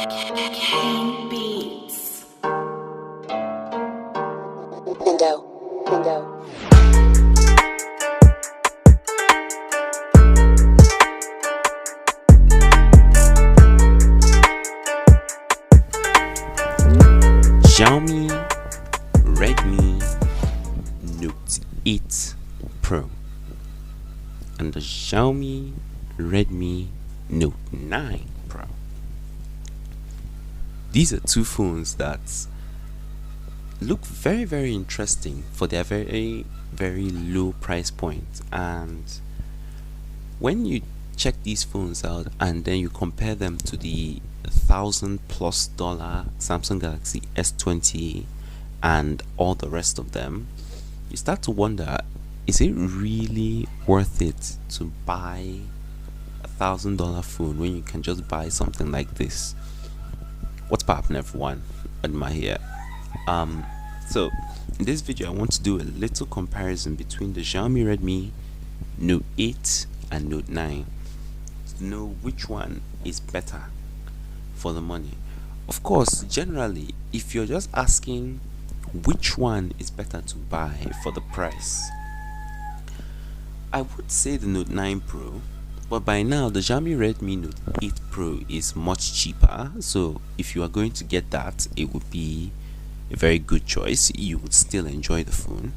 Beats. Window. Xiaomi Redmi Note 8 Pro and the Xiaomi Redmi Note 9 Pro. These are two phones that look very interesting for their very low price point, and when you check these phones out and then you compare them to the $1,000+ Samsung Galaxy S20 and all the rest of them, you start to wonder, is it really worth it to buy $1,000 phone when you can just buy something like this? What's poppin', everyone? Adma here. So in this video I want to do a little comparison between the Xiaomi Redmi Note 8 and Note 9 to know which one is better for the money. Of course, generally, if you're just asking which one is better to buy for the price, I would say the Note 9 Pro, but by now the Xiaomi Redmi Note 8 Pro is much cheaper, so if you are going to get that, it would be a very good choice. You would still enjoy the phone,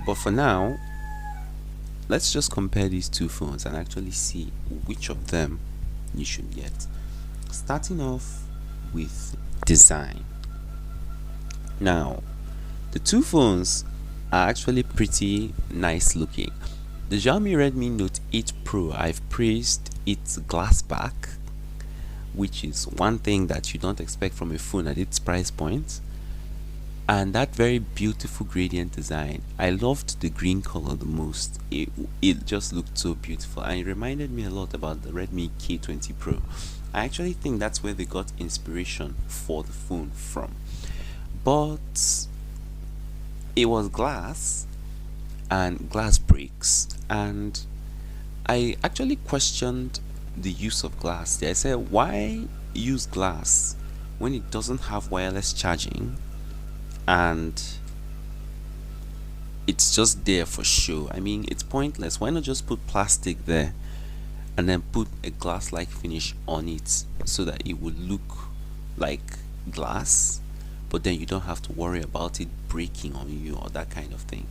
but for now, let's just compare these two phones and actually see which of them you should get. Starting off with design. Now, the two phones are actually pretty nice looking. The Xiaomi Redmi Note 8 Pro, I've praised its glass back, which is one thing that you don't expect from a phone at its price point, and that very beautiful gradient design. I loved the green color the most. It just looked so beautiful, and it reminded me a lot about the Redmi K20 Pro. I actually think that's where they got inspiration for the phone from, but it was glass and glass breaks, and I actually questioned the use of glass there. I said, why use glass when it doesn't have wireless charging and it's just there for show? I mean, it's pointless. Why not just put plastic there and then put a glass-like finish on it so that it would look like glass, but then you don't have to worry about it breaking on you or that kind of thing.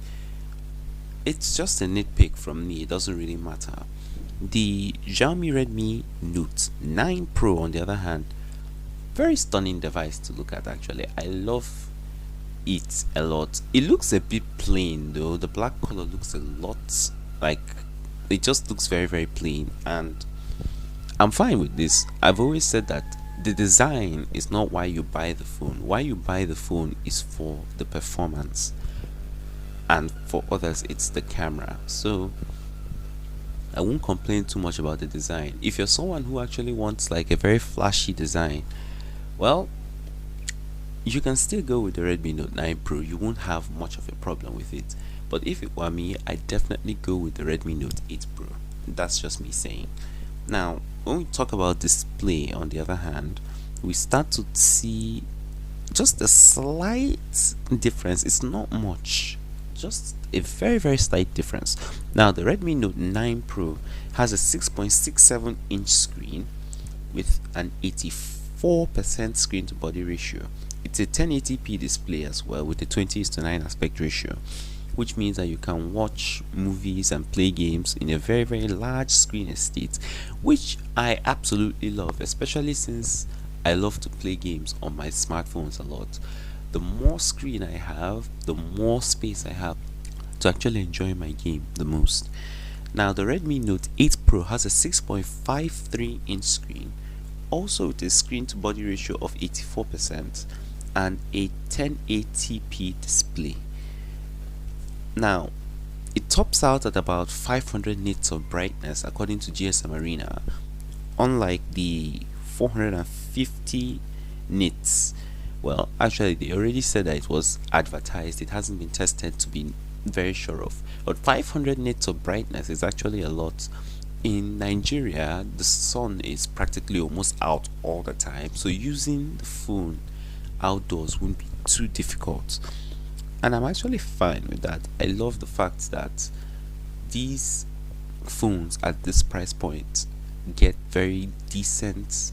It's just a nitpick from me. It doesn't really matter. The Xiaomi Redmi Note 9 Pro, on the other hand, very stunning device to look at. Actually, I love it a lot. It looks a bit plain though. The black color looks a lot like, it just looks very plain, and I'm fine with this. I've always said that the design is not why you buy the phone. Why you buy the phone is for the performance, and for others it's the camera. So I won't complain too much about the design. If you're someone who actually wants like a very flashy design, well, you can still go with the Redmi Note 9 Pro. You won't have much of a problem with it. But if it were me, I'd definitely go with the Redmi Note 8 Pro. That's just me saying. Now, when we talk about display, on the other hand, we start to see just a slight difference. It's not much, just a very slight difference. Now, the Redmi Note 9 Pro has a 6.67 inch screen with an 84% screen to body ratio. It's a 1080p display as well, with a 20:9 aspect ratio, which means that you can watch movies and play games in a very large screen estate, which I absolutely love, especially since I love to play games on my smartphones a lot. The more screen I have, the more space I have to actually enjoy my game the most. Now, the Redmi Note 8 Pro has a 6.53 inch screen, also with a screen to body ratio of 84% and a 1080p display. Now, it tops out at about 500 nits of brightness according to GSMArena, unlike the 450 nits. Well, actually they already said that it was advertised. It hasn't been tested to be very sure of, but 500 nits of brightness is actually a lot in Nigeria, the sun is practically almost out all the time, so using the phone outdoors won't be too difficult. And I'm actually fine with that. I love the fact that these phones at this price point get very decent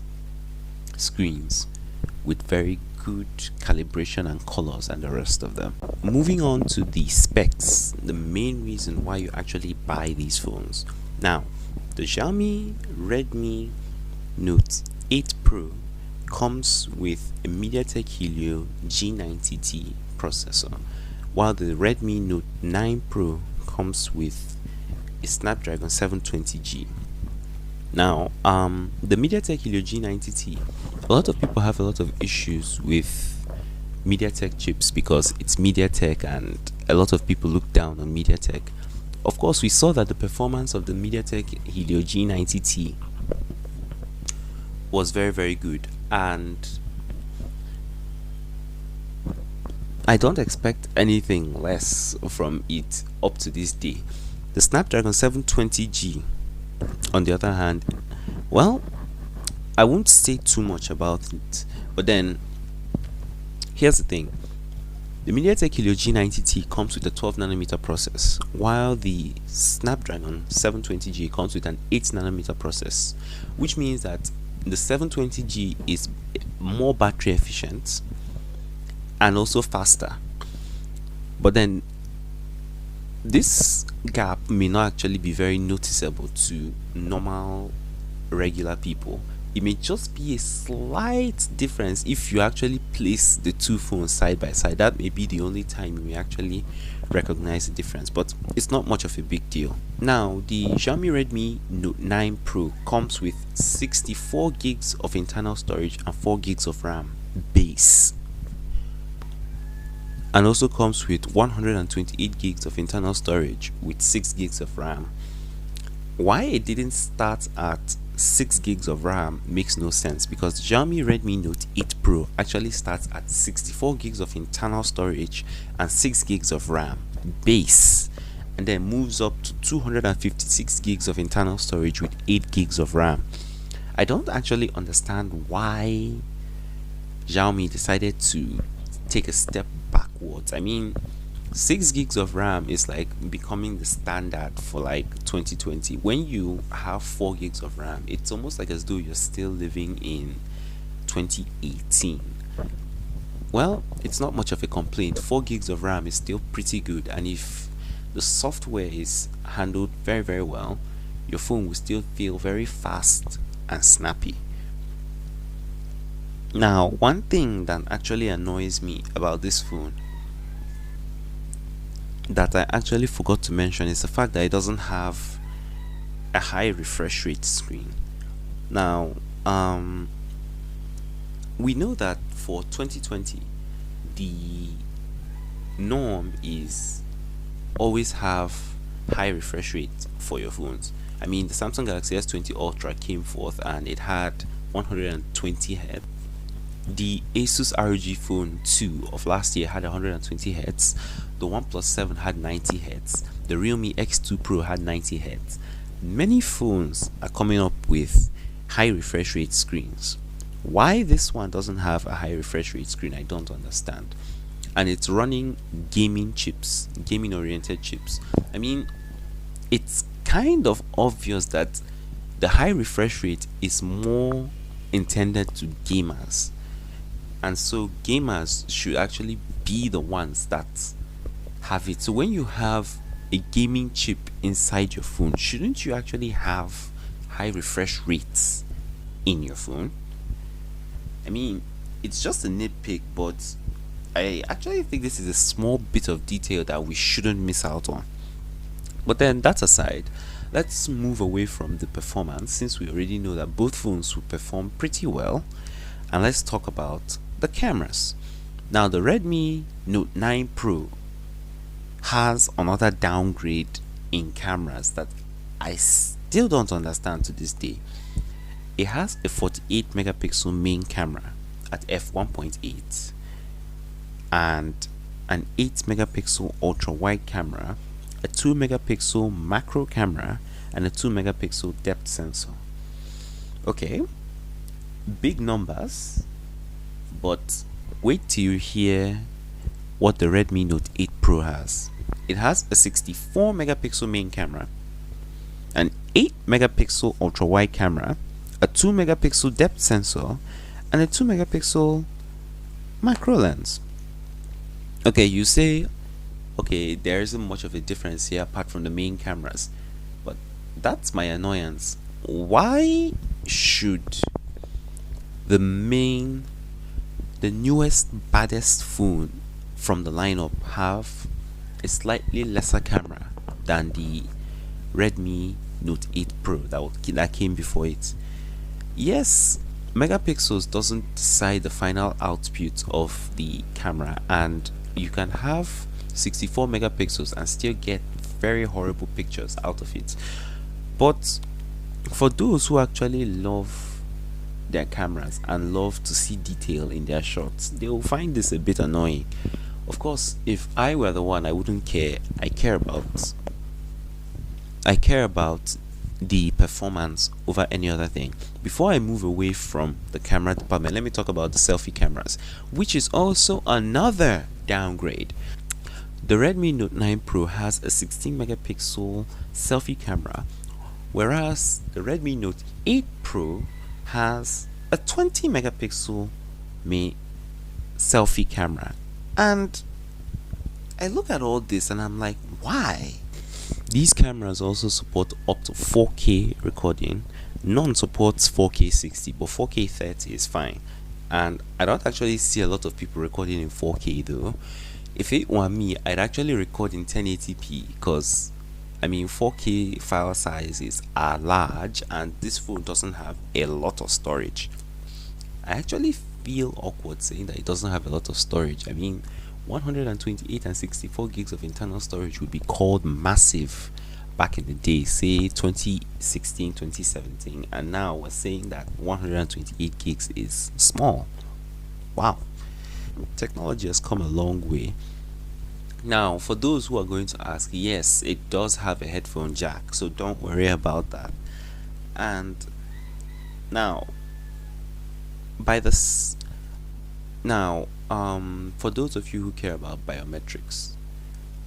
screens with very good calibration and colors and the rest of them. Moving on to the specs, the main reason why you actually buy these phones. Now, the Xiaomi Redmi Note 8 Pro comes with a MediaTek Helio G90T processor, while the Redmi Note 9 Pro comes with a Snapdragon 720G. Now, the MediaTek Helio G90T, a lot of people have a lot of issues with MediaTek chips because it's MediaTek and a lot of people look down on MediaTek. Of course, we saw that the performance of the MediaTek Helio G90T was very, very good, and I don't expect anything less from it up to this day. The Snapdragon 720G, on the other hand, well, I won't say too much about it, but then here's the thing. The MediaTek Helio G90T comes with a 12nm process, while the Snapdragon 720G comes with an 8nm process, which means that the 720G is more battery efficient and also faster. But then this gap may not actually be very noticeable to normal regular people. It may just be a slight difference if you actually place the two phones side by side. That may be the only time you may actually recognize the difference, but it's not much of a big deal. Now, the Xiaomi Redmi Note 9 Pro comes with 64 gigs of internal storage and 4 gigs of RAM base, and also comes with 128 gigs of internal storage with 6 gigs of RAM. Why it didn't start at 6 gigs of RAM makes no sense, because Xiaomi Redmi Note 8 Pro actually starts at 64 gigs of internal storage and 6 gigs of RAM base, and then moves up to 256 gigs of internal storage with 8 gigs of RAM. I don't actually understand why Xiaomi decided to take a step backwards. I mean, 6 gigs of RAM is like becoming the standard for like 2020. When you have 4 gigs of RAM, it's almost like as though you're still living in 2018. Well, it's not much of a complaint. 4 gigs of RAM is still pretty good, and if the software is handled very, very well, your phone will still feel very fast and snappy. Now, one thing that actually annoys me about this phone that I actually forgot to mention is the fact that it doesn't have a high refresh rate screen. Now, we know that for 2020, the norm is always have high refresh rate for your phones. I mean, the Samsung Galaxy S20 Ultra came forth and it had 120 Hz. The Asus ROG Phone 2 of last year had 120 Hz. The OnePlus 7 had 90 Hz. The Realme X2 Pro had 90 Hz. Many phones are coming up with high refresh rate screens. Why this one doesn't have a high refresh rate screen, I don't understand. And it's running gaming chips, gaming oriented chips. I mean, it's kind of obvious that the high refresh rate is more intended to gamers, and so gamers should actually be the ones that have it. So when you have a gaming chip inside your phone, shouldn't you actually have high refresh rates in your phone? I mean, it's just a nitpick, but I actually think this is a small bit of detail that we shouldn't miss out on. But then that aside, let's move away from the performance, since we already know that both phones will perform pretty well, and let's talk about the cameras. Now, the Redmi Note 9 Pro has another downgrade in cameras that I still don't understand to this day. It has a 48 megapixel main camera at f1.8 and an 8 megapixel ultra wide camera, a 2 megapixel macro camera, and a 2 megapixel depth sensor. Okay, big numbers, but wait till you hear what the Redmi Note 8 Pro has. It has a 64 megapixel main camera, an 8 megapixel ultra wide camera, a 2 megapixel depth sensor, and a 2 megapixel macro lens. Okay, you say, okay, there isn't much of a difference here apart from the main cameras, but that's my annoyance. Why should the newest, baddest phone from the lineup have a slightly lesser camera than the Redmi Note 8 Pro that came before it? Yes, megapixels doesn't decide the final output of the camera, and you can have 64 megapixels and still get very horrible pictures out of it. But for those who actually love their cameras and love to see detail in their shots, they will find this a bit annoying. Of course, if I were the one, I wouldn't care. I care about the performance over any other thing. Before I move away from the camera department, let me talk about the selfie cameras, which is also another downgrade. The Redmi Note 9 Pro has a 16 megapixel selfie camera, whereas the Redmi Note 8 Pro has a 20 megapixel selfie camera. And I look at all this and I'm like, why? These cameras also support up to 4K recording. None supports 4K 60, but 4K 30 is fine. And I don't actually see a lot of people recording in 4K though. If it were me, I'd actually record in 1080p, because I mean 4K file sizes are large and this phone doesn't have a lot of storage. I actually feel awkward saying that it doesn't have a lot of storage. I mean, 128 and 64 gigs of internal storage would be called massive back in the day, say 2016, 2017, and now we're saying that 128 gigs is small. Wow, technology has come a long way. Now, for those who are going to ask, yes, it does have a headphone jack, so don't worry about that. And now, for those of you who care about biometrics,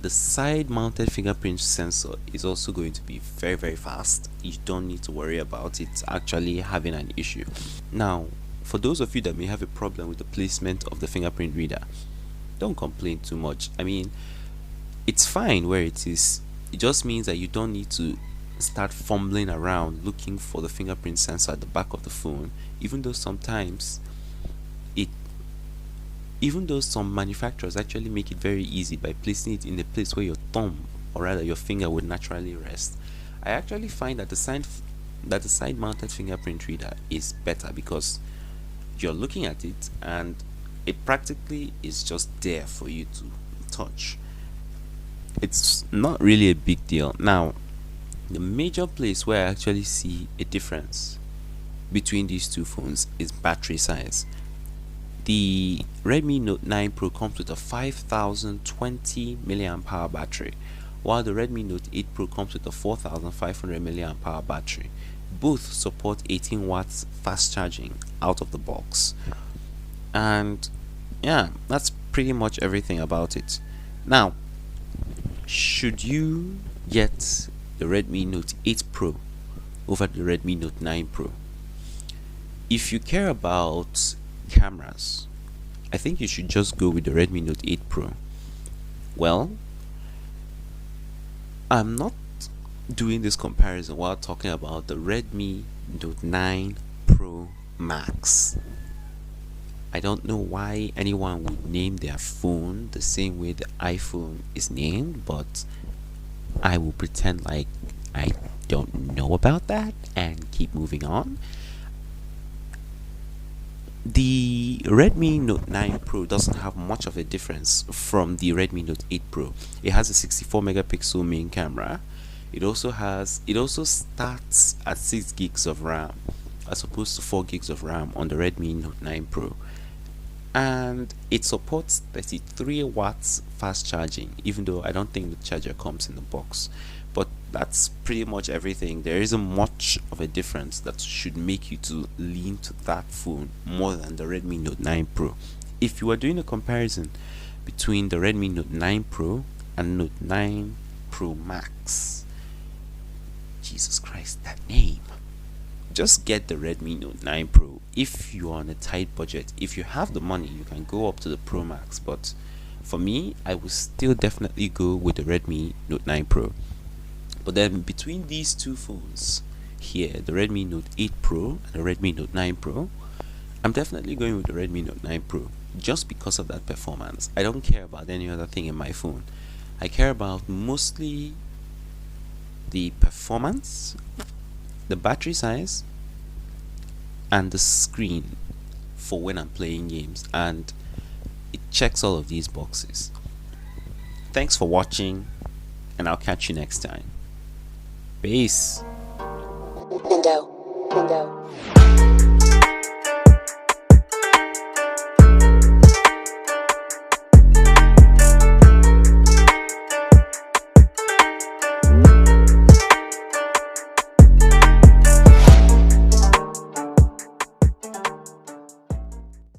the side mounted fingerprint sensor is also going to be very, very fast. You don't need to worry about it actually having an issue. Now, for those of you that may have a problem with the placement of the fingerprint reader, don't complain too much. I mean, it's fine where it is. It just means that you don't need to start fumbling around looking for the fingerprint sensor at the back of the phone, even though some manufacturers actually make it very easy by placing it in the place where your thumb, or rather your finger, would naturally rest. I actually find that the side mounted fingerprint reader is better, because you're looking at it and it practically is just there for you to touch. It's not really a big deal. Now, the major place where I actually see a difference between these two phones is battery size. The Redmi Note 9 Pro comes with a 5020 mAh battery, while the Redmi Note 8 Pro comes with a 4500 mAh battery. Both support 18 watts fast charging out of the box. And yeah, that's pretty much everything about it. Now, should you get the Redmi Note 8 Pro over the Redmi Note 9 Pro? If you care about cameras, I think you should just go with the Redmi Note 8 Pro. Well, I'm not doing this comparison while talking about the Redmi Note 9 Pro Max. I don't know why anyone would name their phone the same way the iPhone is named, but I will pretend like I don't know about that and keep moving on. The Redmi Note 9 Pro doesn't have much of a difference from the Redmi Note 8 Pro. It has a 64 megapixel main camera. It also starts at 6 gigs of RAM as opposed to 4 gigs of RAM on the Redmi Note 9 Pro. And it supports 33 watts fast charging, even though I don't think the charger comes in the box. But that's pretty much everything. There isn't much of a difference that should make you to lean to that phone more than the Redmi Note 9 Pro. If you are doing a comparison between the Redmi Note 9 Pro and Note 9 Pro Max, Jesus Christ, that name. Just get the Redmi Note 9 Pro if you're on a tight budget. If you have the money, you can go up to the Pro Max, but for me, I would still definitely go with the Redmi Note 9 Pro. But then between these two phones here, the Redmi Note 8 Pro and the Redmi Note 9 Pro, I'm definitely going with the Redmi Note 9 Pro just because of that performance. I don't care about any other thing in my phone. I care about mostly the performance, the battery size, and the screen for when I'm playing games, and it checks all of these boxes. Thanks for watching, and I'll catch you next time. Peace. Window.